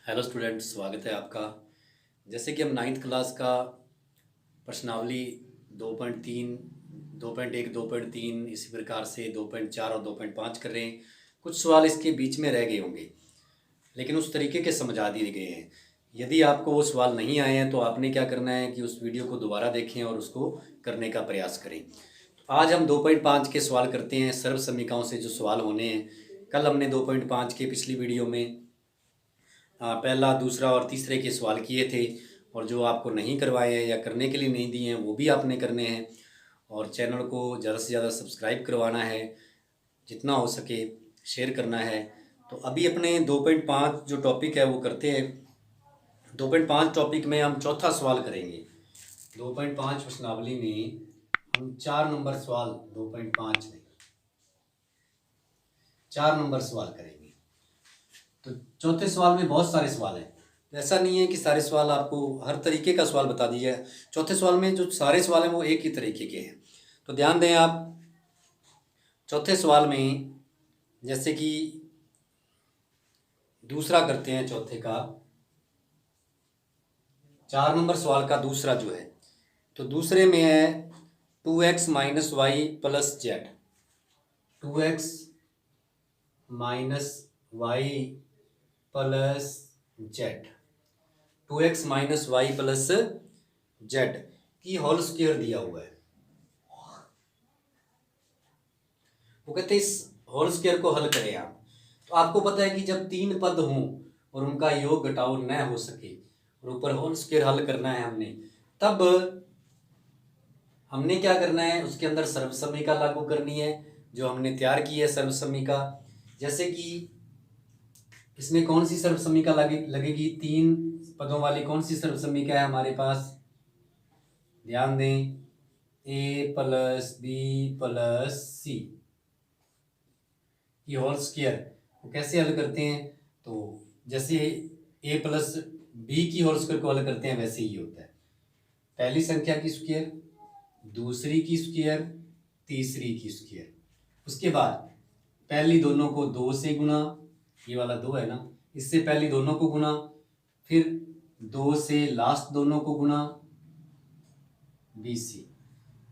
Hello students, स्वागत है आपका। जैसे कि हम नाइन्थ क्लास का प्रश्नावली 2.3, 2.1, 2.3 इसी प्रकार से 2.4 और 2.5 कर रहे हैं। कुछ सवाल इसके बीच में रह गए होंगे, लेकिन उस तरीके के समझा दिए गए हैं। यदि आपको वो सवाल नहीं आए हैं तो आपने क्या करना है कि उस वीडियो को दोबारा देखें और उसको करने का प्रयास करें। तो आज हम 2.5 के सवाल करते हैं, सर्व समीकरणों से जो सवाल होने हैं। कल हमने 2.5 के पिछली वीडियो में पहला, दूसरा और तीसरे के सवाल किए थे, और जो आपको नहीं करवाए हैं या करने के लिए नहीं दिए हैं वो भी आपने करने हैं। और चैनल को ज़्यादा से ज़्यादा सब्सक्राइब करवाना है, जितना हो सके शेयर करना है। तो अभी अपने 2.5 जो टॉपिक है वो करते हैं। 2.5 टॉपिक में हम चौथा सवाल करेंगे। 2.5 प्रश्नावली में हम 4 नंबर सवाल 2.5 में 4 नंबर सवाल करेंगे। तो चौथे सवाल में बहुत सारे सवाल हैं, तो ऐसा नहीं है कि सारे सवाल आपको हर तरीके का सवाल बता दिया है। चौथे सवाल में जो सारे सवाल हैं वो एक ही तरीके के हैं। तो ध्यान दें आप। चौथे सवाल में जैसे कि दूसरा करते हैं चौथे का, 4 नंबर सवाल का दूसरा जो है, तो दूसरे में है 2x minus y plus z. 2x minus y plus z, 2x minus y plus z की होल स्क्वायर दिया हुआ है। वो कहते हैं इस होल स्क्वायर को हल करें आप। तो आपको पता है कि जब 3 पद हों और उनका योग घटाव न हो सके और ऊपर होल स्क्वायर हल करना है हमने, तब हमने क्या करना है, उसके अंदर सर्वसम्मिका लागू करनी है जो हमने तैयार की है सर्वसम्मिका। जैसे कि इसमें कौन सी सर्वसम्मिका लगेगी, 3 पदों वाली कौन सी सर्वसम्मिका है हमारे पास, ध्यान दें। a प्लस बी प्लस सी की होल स्क्वायर को कैसे हल करते हैं, तो जैसे a प्लस बी की होल स्क्वायर को हल करते हैं वैसे ही होता है। पहली संख्या की स्क्वायर, दूसरी की स्क्वायर, तीसरी की स्क्वायर। उसके बाद पहली दोनों को 2 से गुना, ये वाला 2 है ना, इससे पहली दोनों को गुना, फिर 2 से लास्ट दोनों को गुना BC,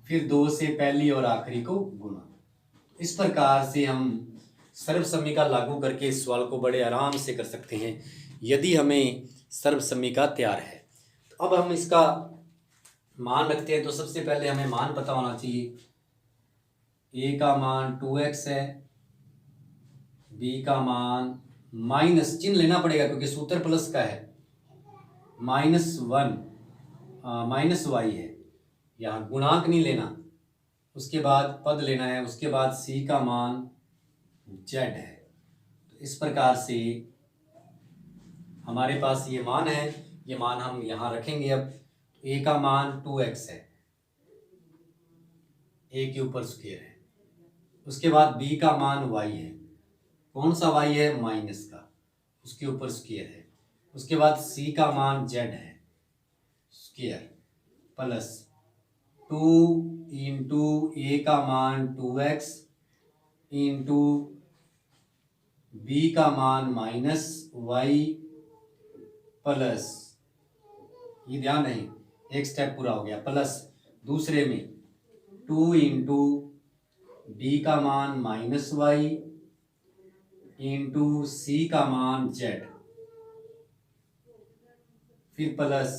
फिर 2 से पहली और आखिरी को गुना। इस प्रकार से हम सर्वसम्मिका लागू करके इस सवाल को बड़े आराम से कर सकते हैं यदि हमें सर्वसम्मिका तैयार है। तो अब हम इसका मान रखते हैं। तो सबसे पहले हमें मान पता होना चाहिए। a का मान 2x है, b का मान माइनस चिन्ह लेना पड़ेगा क्योंकि सूत्र प्लस का है, -1 माइनस वाई है, यहाँ गुणांक नहीं लेना। उसके बाद पद लेना है, उसके बाद c का मान z है। तो इस प्रकार से हमारे पास ये मान है, ये मान हम यहाँ रखेंगे। अब a का मान 2x है, a के ऊपर स्क्वायर है। उसके बाद b का मान y है, कौन सा y है, माइनस का, उसके ऊपर स्क्वायर है। उसके बाद c का मान z है, स्क्वायर, प्लस 2 इंटू a का मान 2x इंटू b का मान माइनस y प्लस, ये ध्यान नहीं, एक स्टेप पूरा हो गया, प्लस दूसरे में 2 इंटू बी का मान माइनस वाई इंटू सी का मान जेड, फिर प्लस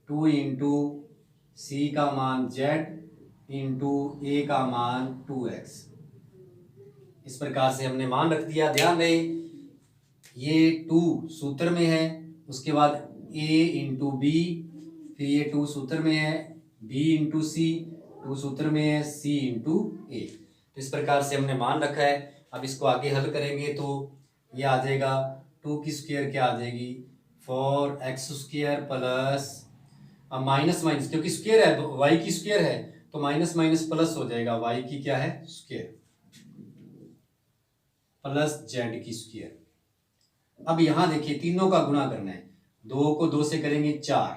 2 इंटू सी का मान जेड इंटू ए का मान 2x। इस प्रकार से हमने मान रख दिया। ध्यान दें ये 2 सूत्र में है, उसके बाद a इंटू बी, फिर ये 2 सूत्र में है, b इंटू सी 2 सूत्र में है, c इंटू ए। तो इस प्रकार से हमने मान रखा है। अब इसको आगे हल करेंगे तो ये आ जाएगा 2 की स्क्वायर क्या आ जाएगी, 4x स्क्वायर प्लस, अब माइनस माइनस क्योंकि स्क्वायर है, y की स्क्वायर है तो माइनस माइनस प्लस हो जाएगा, y की क्या है, स्क्वायर, प्लस z की स्क्वायर। अब यहाँ देखिए तीनों का गुणा करना है, 2 को 2 से करेंगे 4,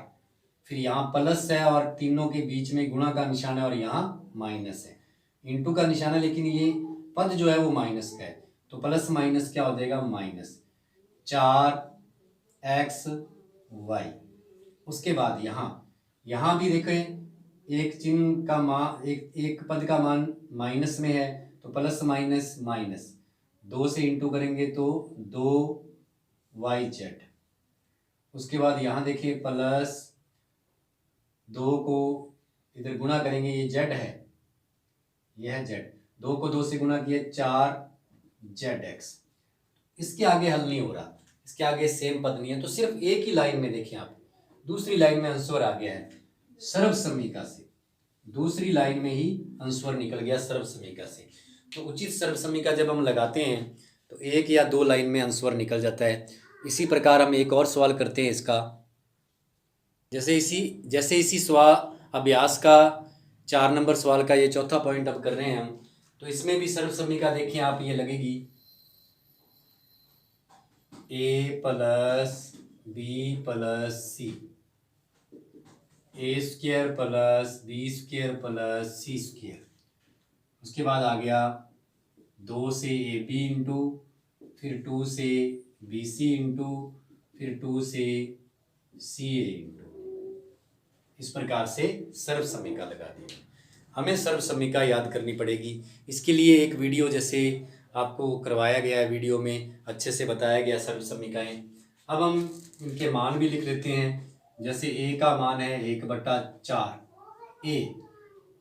फिर यहाँ प्लस है और तीनों के बीच में गुणा का निशान है और यहाँ माइनस है, इंटू का निशान है, लेकिन ये पद जो है वो माइनस का है, तो प्लस माइनस क्या हो जाएगा, माइनस। 4 x Y. उसके बाद यहाँ भी देखें, एक चिन्ह का मान, एक पद का मान माइनस में है तो प्लस माइनस माइनस, 2 से इंटू करेंगे तो 2yz। उसके बाद यहाँ देखिए प्लस 2 को इधर गुणा करेंगे, ये z है, यह है z, 2 को 2 से गुणा किए 4zx। इसके आगे हल नहीं हो रहा, इसके आगे सेम पद नहीं है, तो सिर्फ एक ही लाइन में देखिए आप, दूसरी लाइन में अंशवर आ गया है सर्वसमीका से, दूसरी लाइन में ही अंशवर निकल गया सर्वसमीका से। तो उचित सर्वसमीका जब हम लगाते हैं तो एक या दो लाइन में अंशवर निकल जाता है। इसी प्रकार हम एक और सवाल करते हैं इसका, जैसे इसी अभ्यास का 4 नंबर सवाल का ये चौथा पॉइंट अब कर रहे हैं हम। तो इसमें भी सर्वसमीका देखिए आप, ये लगेगी a plus b plus c, a square plus b square plus c square. उसके बाद आ गया 2 से ए बी इंटू, फिर 2 से बी सी इंटू, फिर 2 से सी ए इंटू। इस प्रकार से सर्वसमीका लगा दी। हमें सर्वसमीका याद करनी पड़ेगी, इसके लिए एक वीडियो जैसे आपको करवाया गया है, वीडियो में अच्छे से बताया गया सर्वसमीकाएं। अब हम इनके मान भी लिख लेते हैं। जैसे a का मान है 1/4 a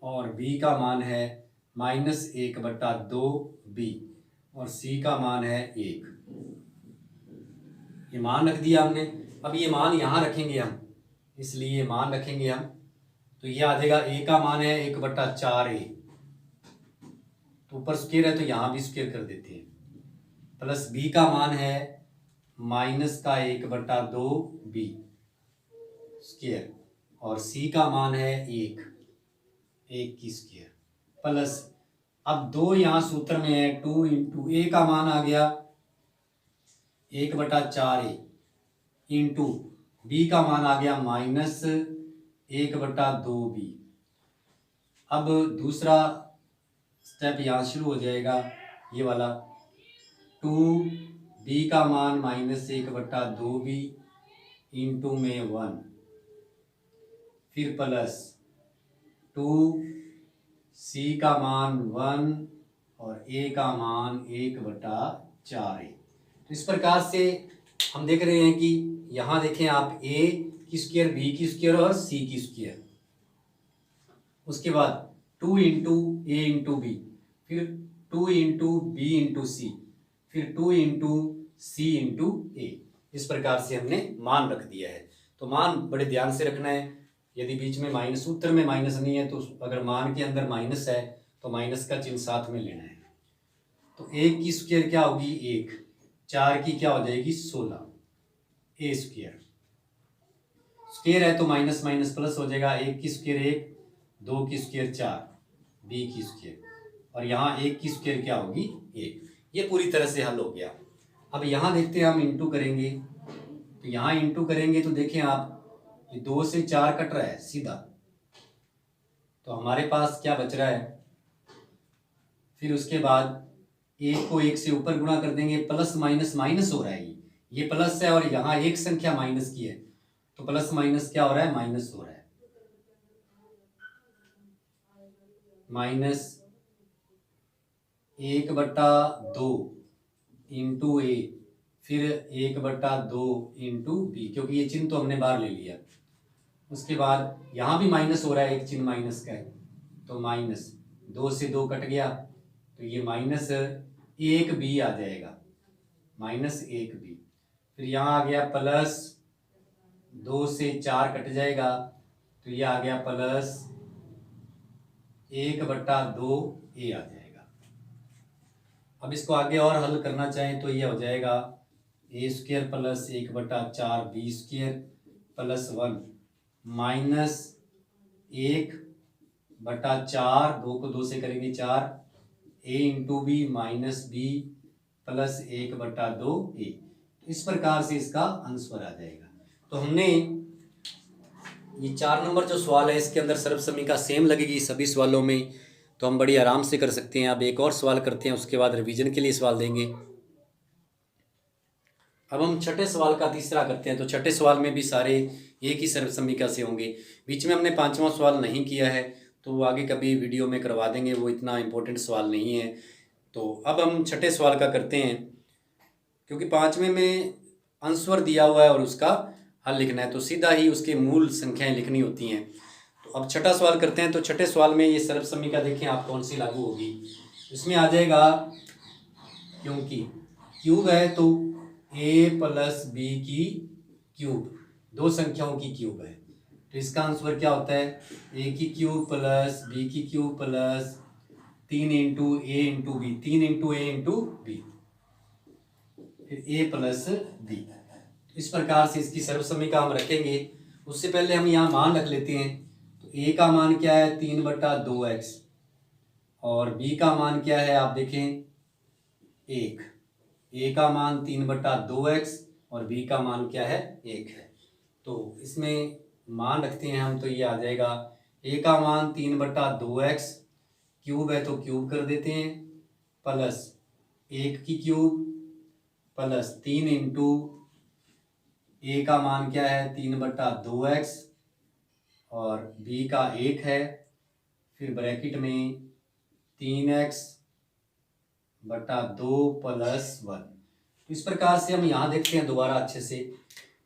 और b का मान है -1/2 b और c का मान है 1। ये मान रख दिया हमने। अब ये मान यहाँ रखेंगे हम, इसलिए मान रखेंगे हम, तो ये आ जाएगा a का मान है 1/4 a, तो ऊपर स्क्वायर है तो यहाँ भी स्क्वायर कर देते हैं, प्लस b का मान है -1/2 b स्क्वायर और c का मान है 1 की स्क्वायर, प्लस अब 2 यहाँ सूत्र में है, 2 इंटू a का मान आ गया 1/4 a इंटू b का मान आ गया -1/2 b। अब दूसरा स्टेप यहाँ शुरू हो जाएगा, ये वाला 2b का मान -1/2 b इंटू में 1, फिर प्लस 2c का मान 1 और a का मान 1/4 a। तो इस प्रकार से हम देख रहे हैं कि यहाँ देखें आप a की स्क्वायर, b की स्क्वायर और c की स्क्वायर। उसके बाद 2 इंटू a इंटू b, फिर 2 इंटू b इंटू c, फिर 2 इंटू c इंटू a। इस प्रकार से हमने मान रख दिया है। तो मान बड़े ध्यान से रखना है, यदि बीच में माइनस, सूत्र में माइनस नहीं है तो अगर मान के अंदर माइनस है तो माइनस का चिन्ह साथ में लेना है। तो 1 की स्क्वायर क्या होगी 1, 4 की क्या हो जाएगी 16 a स्क्वायर, स्क्वायर है तो माइनस माइनस प्लस हो जाएगा, 1 की स्क्वायर 1, 2 की स्क्वायर 4, b की स्क्वायर, और यहाँ 1 की स्क्वायर क्या होगी 1। ये पूरी तरह से हल हो गया। अब यहाँ देखते हैं हम इंटू करेंगे, तो यहाँ इंटू करेंगे तो देखें आप, ये 2 से 4 कट रहा है सीधा, तो हमारे पास क्या बच रहा है। फिर उसके बाद 1 को 1 से ऊपर गुणा कर देंगे, प्लस माइनस माइनस हो रहा है, ये प्लस है और यहाँ एक संख्या माइनस की है, तो प्लस माइनस क्या हो रहा है माइनस हो रहा है, -1/2 इंटू a, फिर 1/2 इंटू b, क्योंकि ये चिन्ह तो हमने बाहर ले लिया। उसके बाद यहाँ भी माइनस हो रहा है, एक चिन्ह माइनस का है, तो माइनस 2 से 2 कट गया, तो ये -1b आ जाएगा, -1b। फिर यहाँ आ गया प्लस 2 से 4 कट जाएगा, तो ये आ गया प्लस 1/2 a आ जाएगा। अब इसको आगे और हल करना चाहें तो ये हो जाएगा a square plus 1/4 b square plus 1 -1/4, 2 को 2 से करेंगे 4, a into b minus b plus 1/2 a। इस प्रकार से इसका आंसर आ जाएगा। तो हमने ये 4 नंबर जो सवाल है इसके अंदर सर्वसमीका सेम लगेगी सभी सवालों में, तो हम बड़ी आराम से कर सकते हैं। अब एक और सवाल करते हैं, उसके बाद रिवीजन के लिए सवाल देंगे। अब हम छठे सवाल का तीसरा करते हैं। तो छठे सवाल में भी सारे एक ही सर्वसम्मिका से होंगे। बीच में हमने पांचवा सवाल नहीं किया है, तो वो आगे कभी वीडियो में करवा देंगे, वो इतना इम्पोर्टेंट सवाल नहीं है। तो अब हम छठे सवाल का करते हैं, क्योंकि पाँचवें में आंसर दिया हुआ है और उसका हल लिखना है, तो सीधा ही उसके मूल संख्याएं लिखनी होती हैं। तो अब छठा सवाल करते हैं। तो छठे सवाल में ये सर्वसम्मिका देखें आप कौन सी लागू होगी। इसमें आ जाएगा, क्योंकि क्यूब है तो a प्लस बी की क्यूब, दो संख्याओं की क्यूब है, तो इसका आंसर क्या होता है, a की क्यूब प्लस b की क्यूब प्लस 3 इंटू ए इंटू बी, 3 इंटू ए इंटू बी, फिर a प्लस बी। इस प्रकार से इसकी सर्वसम्मिका हम रखेंगे। उससे पहले हम यहाँ मान रख लेते हैं। तो a का मान क्या है, 3/2x, और b का मान क्या है आप देखें 1। a का मान 3/2x और b का मान क्या है 1 है। तो इसमें मान रखते हैं हम, तो ये आ जाएगा a का मान 3/2x, क्यूब है तो क्यूब कर देते हैं, प्लस 1 की क्यूब प्लस 3 इंटू a का मान क्या है 3/2x और b का 1 है, फिर ब्रैकेट में 3x/2 प्लस 1। तो इस प्रकार से हम यहाँ देखते हैं दोबारा अच्छे से,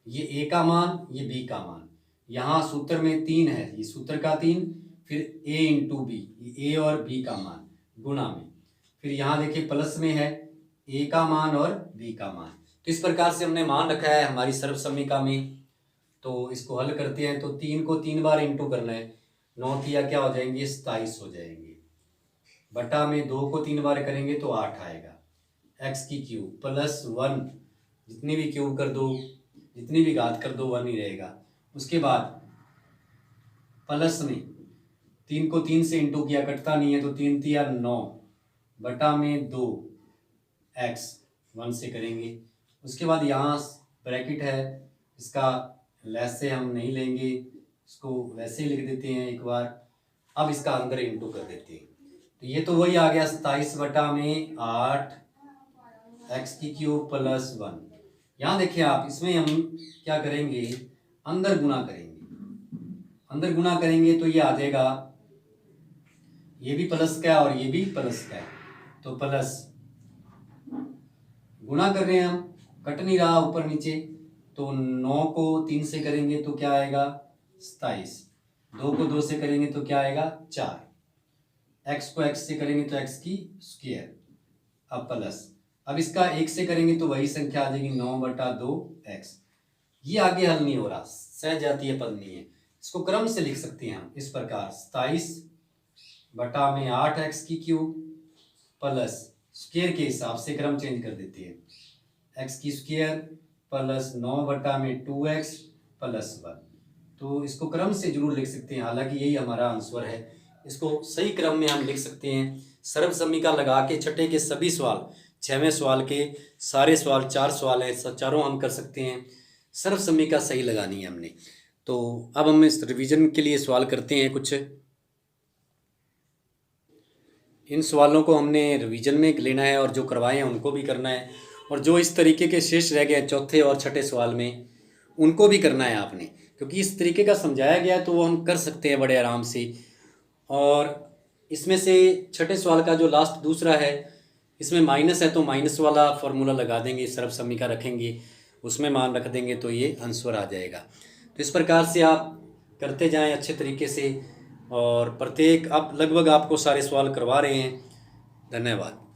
ये a का मान, ये b का मान, यहाँ सूत्र में 3 है, ये सूत्र का 3, फिर a इंटू बी, a और b का मान गुणा में, फिर यहाँ देखिए प्लस में है a का मान और b का मान। तो इस प्रकार से हमने मान रखा है हमारी सर्वसम्मिका में। तो इसको हल करते हैं। तो 3 को 3 बार इंटू करना है, 9 तिया क्या हो जाएंगे 27 हो जाएंगे, बटा में 2 को 3 बार करेंगे तो 8 आएगा, x की क्यूब प्लस 1, जितनी भी क्यूब कर दो, जितनी भी घात कर दो 1 ही रहेगा। उसके बाद प्लस में 3 को 3 से इंटू किया, कटता नहीं है, तो 3 तिया 9, बटा में 2 x 1 से करेंगे। उसके बाद यहाँ ब्रैकेट है, इसका लेस से हम नहीं लेंगे, इसको वैसे ही लिख देते हैं एक बार। अब इसका अंदर इंटू कर देते हैं, तो ये तो वही आ गया 27 बटा में 8 x की क्यूब प्लस 1। यहाँ देखिए आप, इसमें हम क्या करेंगे, अंदर गुणा करेंगे। अंदर गुणा करेंगे तो ये आ जाएगा, ये भी प्लस का है और ये भी प्लस का है, तो प्लस गुणा कर रहे हैं हम, कट नहीं रहा ऊपर नीचे, तो 9 को 3 से करेंगे तो क्या आएगा 27, 2 को 2 से करेंगे तो क्या आएगा 4, x को x से करेंगे तो x की स्क्वायर, अब प्लस, अब इसका 1 से करेंगे तो वही संख्या आ जाएगी 9/2x। ये आगे हल नहीं हो रहा, सहजातीय पद नहीं है, इसको क्रम से लिख सकते हैं हम इस प्रकार, 27 बटा में 8x की क्यूब प्लस स्क्वायर के हिसाब से क्रम चेंज कर देते हैं, x की स्क्वायर प्लस 9 बटा में 2x प्लस 1। तो इसको क्रम से जरूर लिख सकते हैं, हालांकि यही हमारा आंसर है। इसको सही क्रम में हम लिख सकते हैं। सर्वसम्मिका लगा के छठे के सभी सवाल, 6वें सवाल के सारे सवाल, 4 सवाल हैं, चारों हम कर सकते हैं। सर्वसम्मिका सही लगानी है हमने। तो अब हम इस रिवीजन के लिए सवाल करते हैं कुछ। इन सवालों को हमने रिवीजन में लेना है और जो करवाए हैं उनको भी करना है, और जो इस तरीके के शेष रह गए हैं चौथे और छठे सवाल में, उनको भी करना है आपने, क्योंकि इस तरीके का समझाया गया है तो वो हम कर सकते हैं बड़े आराम से। और इसमें से छठे सवाल का जो लास्ट दूसरा है, इसमें माइनस है तो माइनस वाला फार्मूला लगा देंगे, सर्वसम्मिका रखेंगे, उसमें मान रख देंगे तो ये आंसर आ जाएगा। तो इस प्रकार से आप करते जाएं अच्छे तरीके से, और प्रत्येक आप लगभग आपको सारे सवाल करवा रहे हैं। धन्यवाद।